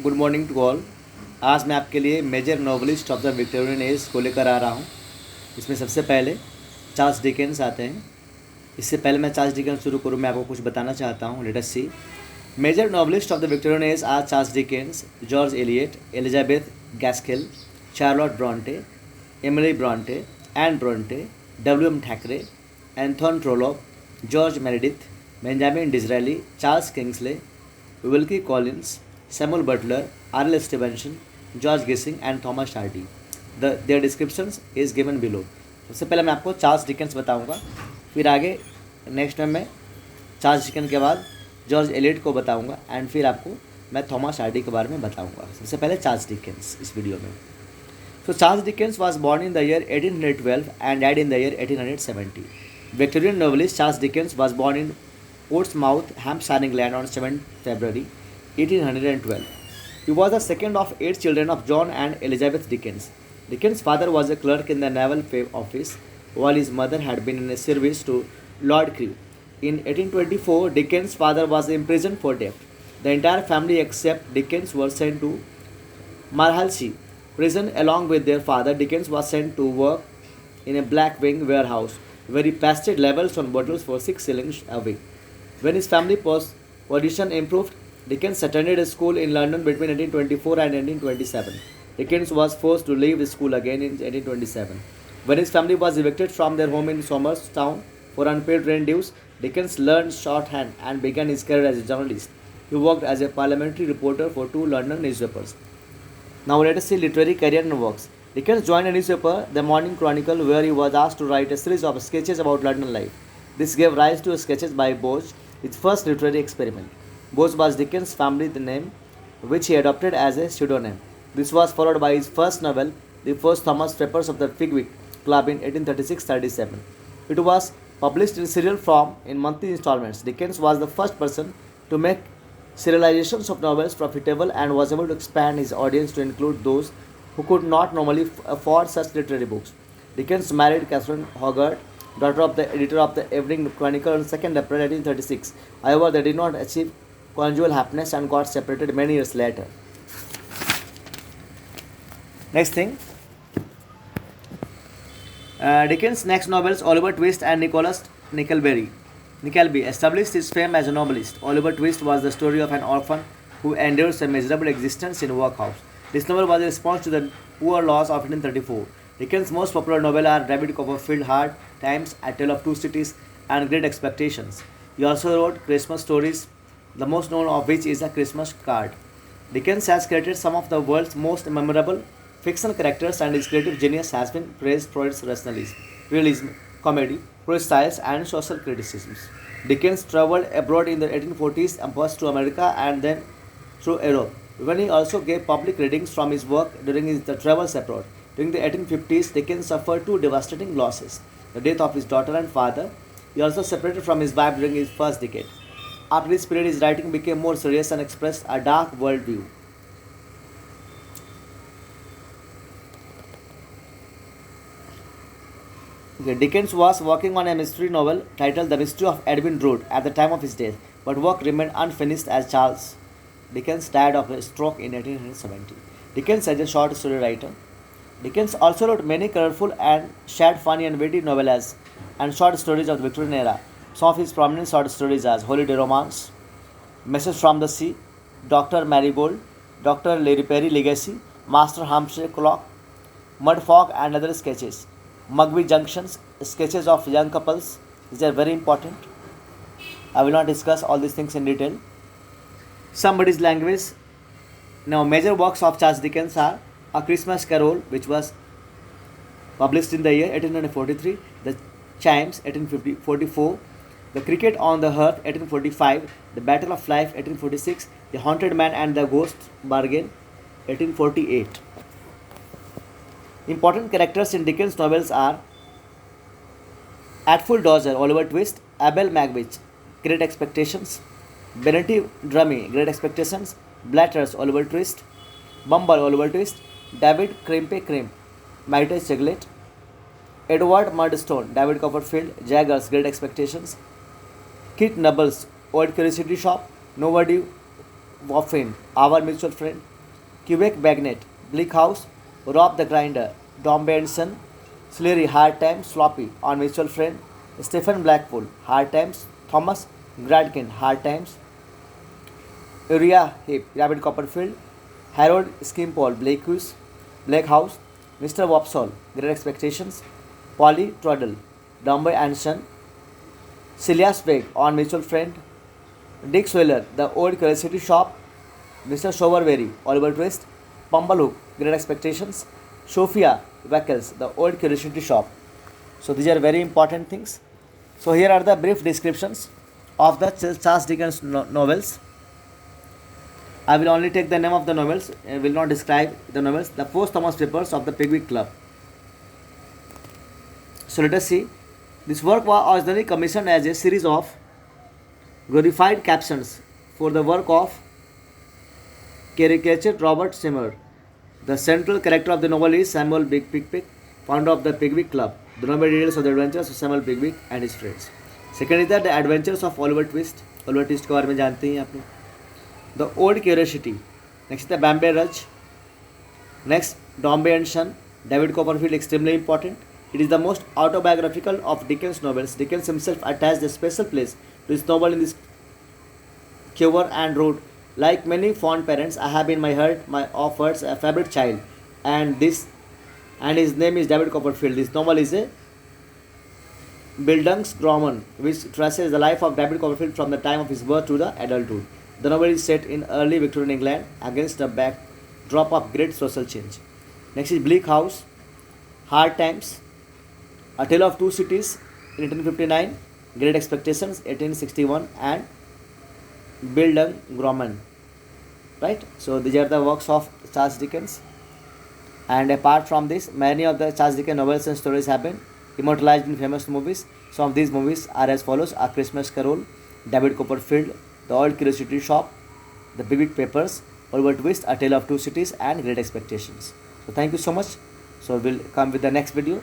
Good morning to all. आज मैं आपके लिए major novelist of the Victorian age को लेकर आ रहा हूँ। इसमें सबसे पहले चार्ल्स डिकेंस आते हैं। इससे पहले मैं चार्ल्स डिकेंस शुरू करूँ, मैं आपको कुछ बताना चाहता हूँ। Let us see. Major novelist of the Victorian age are Charles Dickens, George Eliot, Elizabeth Gaskell, Charlotte Bronte, Emily Bronte, Anne Bronte, W M Thackeray, Anthony Trollope, George Meredith, Benjamin Disraeli, Charles Kingsley, Wilkie Collins, Samuel Butler, R.L. Stevenson, George Gissing and Thomas Hardy. Their descriptions is given below. सबसे पहले मैं आपको Charles Dickens बताऊंगा, फिर आगे next में मैं Charles Dickens के बाद जॉर्ज एलियट को बताऊंगा एंड फिर आपको मैं थॉमस हार्डी के बारे में बताऊंगा। सबसे पहले चार्ल्स डिकेंस इस वीडियो में। So Charles Dickens was born in the year 1812 and died in the year 1870. Victorian novelist Charles Dickens was born in Portsmouth, Hampshire, England on 7th February 1812. He was the second of 8 children of John and Elizabeth Dickens. Dickens' father was a clerk in the Naval Office, while his mother had been in a service to Lord Crewe. In 1824, Dickens' father was imprisoned for debt. The entire family except Dickens were sent to Marhalsea prison along with their father. Dickens was sent to work in a Black Wing warehouse, where he pasted labels on bottles for 6 shillings a week. When his family position improved, Dickens attended a school in London between 1824 and 1827. Dickens was forced to leave the school again in 1827. When his family was evicted from their home in Somers Town for unpaid rent dues, Dickens learned shorthand and began his career as a journalist. He worked as a parliamentary reporter for 2 London newspapers. Now let us see literary career and works. Dickens joined a newspaper, the Morning Chronicle, where he was asked to write a series of sketches about London life. This gave rise to sketches by Boz, his first literary experiment. Boz was Dickens' family name, which he adopted as a pseudonym. This was followed by his first novel, The First Thomas Papers of the Figwick Club in 1836-37. It was published in serial form in monthly installments. Dickens was the first person to make serializations of novels profitable and was able to expand his audience to include those who could not normally afford such literary books. Dickens married Catherine Hogarth, daughter of the editor of the Evening Chronicle, on 2nd April 1836. However, they did not achieve conjugal happiness and got separated many years later. Next thing, Dickens' next novels, Oliver Twist and Nicholas Nickleby, established his fame as a novelist. Oliver Twist was the story of an orphan who endures a miserable existence in a workhouse. This novel was a response to the poor laws of 1834. Dickens' most popular novels are David Copperfield, Hard Times, A Tale of Two Cities, and Great Expectations. He also wrote Christmas stories, the most known of which is A Christmas Card. Dickens has created some of the world's most memorable fictional characters, and his creative genius has been praised for its rationalism, realism, comedy, prose styles, and social criticisms. Dickens traveled abroad in the 1840s, first to America and then through Europe. When he also gave public readings from his work during his travels abroad. During the 1850s, Dickens suffered two devastating losses: the death of his daughter and father. He also separated from his wife during his first decade. After this period, his writing became more serious and expressed a dark worldview. Okay, Dickens was working on a mystery novel titled The Mystery of Edwin Drood at the time of his death, but work remained unfinished as Charles Dickens died of a stroke in 1870. Dickens is a short story writer. Dickens also wrote many colorful and shared funny and witty novellas and short stories of the Victorian era. Some of his prominent short stories are Holiday Romance, Message from the Sea, Dr. Marigold, Dr. Larry Perry Legacy, Master Hampshire Clock, Mud Fog, and other sketches. Mugby Junctions, sketches of young couples. These are very important. I will not discuss all these things in detail. Somebody's Language. Now, major works of Charles Dickens are A Christmas Carol, which was published in the year 1843, The Chimes, 1844, The Cricket on the Hearth, 1845, The Battle of Life, 1846, The Haunted Man and the Ghost Bargain, 1848. Important characters in Dickens' novels are Artful Dodger, Oliver Twist, Abel Magwitch, Great Expectations, Benedict Drummie, Great Expectations, Blatters, Oliver Twist, Bumble, Oliver Twist, David Crimp, Midas Chiglet, Edward Murdstone, David Copperfield, Jaggers, Great Expectations, Kit Nubbles, Old Curiosity Shop, Nobody Waffin, Our Mutual Friend, Quebec Bagnet, Bleak House, Rob the Grinder, Dom Benson, Sleary, Hard Times, Sloppy, On Mutual Friend, Stephen Blackpool, Hard Times, Thomas Gradkin, Hard Times, Uriah Heep, Rabbit Copperfield, Harold Skimpole, Blake House, Mr. Wopsall, Great Expectations, Polly Truddle, Dumbo and Son, Celia Sprague, On Mutual Friend, Dick Sweller, The Old Curiosity Shop, Mr. Sowerberry, Oliver Twist, Pumblehook, Great Expectations, Sophia Wackels, The Old Curiosity Shop. So these are very important things. So here are the brief descriptions of the Charles Dickens novels. I will only take the name of the novels, I will not describe the novels. The Posthumous Papers of the Pickwick Club. So let us see. This work was originally commissioned as a series of glorified captions for the work of caricatured Robert Seymour. The central character of the novel is Samuel Pickwick, founder of the Pickwick Club. The novel details of the adventures of Samuel Pickwick and his friends. Second is the adventures of Oliver Twist. Oliver Twist के बारे में जानते हैं आप लोग. The Old Curiosity. Next is the Bombay Rudge. Next, Dombey and Son. David Copperfield, extremely important. It is the most autobiographical of Dickens' novels. Dickens himself attached a special place to his novel in this cover and wrote, "Like many fond parents, I have in my heart my offers a favorite child, and his name is David Copperfield. This novel is a Bildungsroman, which traces the life of David Copperfield from the time of his birth to the adulthood. The novel is set in early Victorian England against a backdrop of great social change." Next is Bleak House, Hard Times, A Tale of Two Cities in 1859, Great Expectations 1861, and Bildungsroman. Right? So these are the works of Charles Dickens. And apart from this, many of the Charles Dickens novels and stories have been immortalized in famous movies. Some of these movies are as follows: A Christmas Carol, David Copperfield, The Old Curiosity Shop, The Pickwick Papers, Oliver Twist, A Tale of Two Cities, and Great Expectations. So thank you so much. So we'll come with the next video.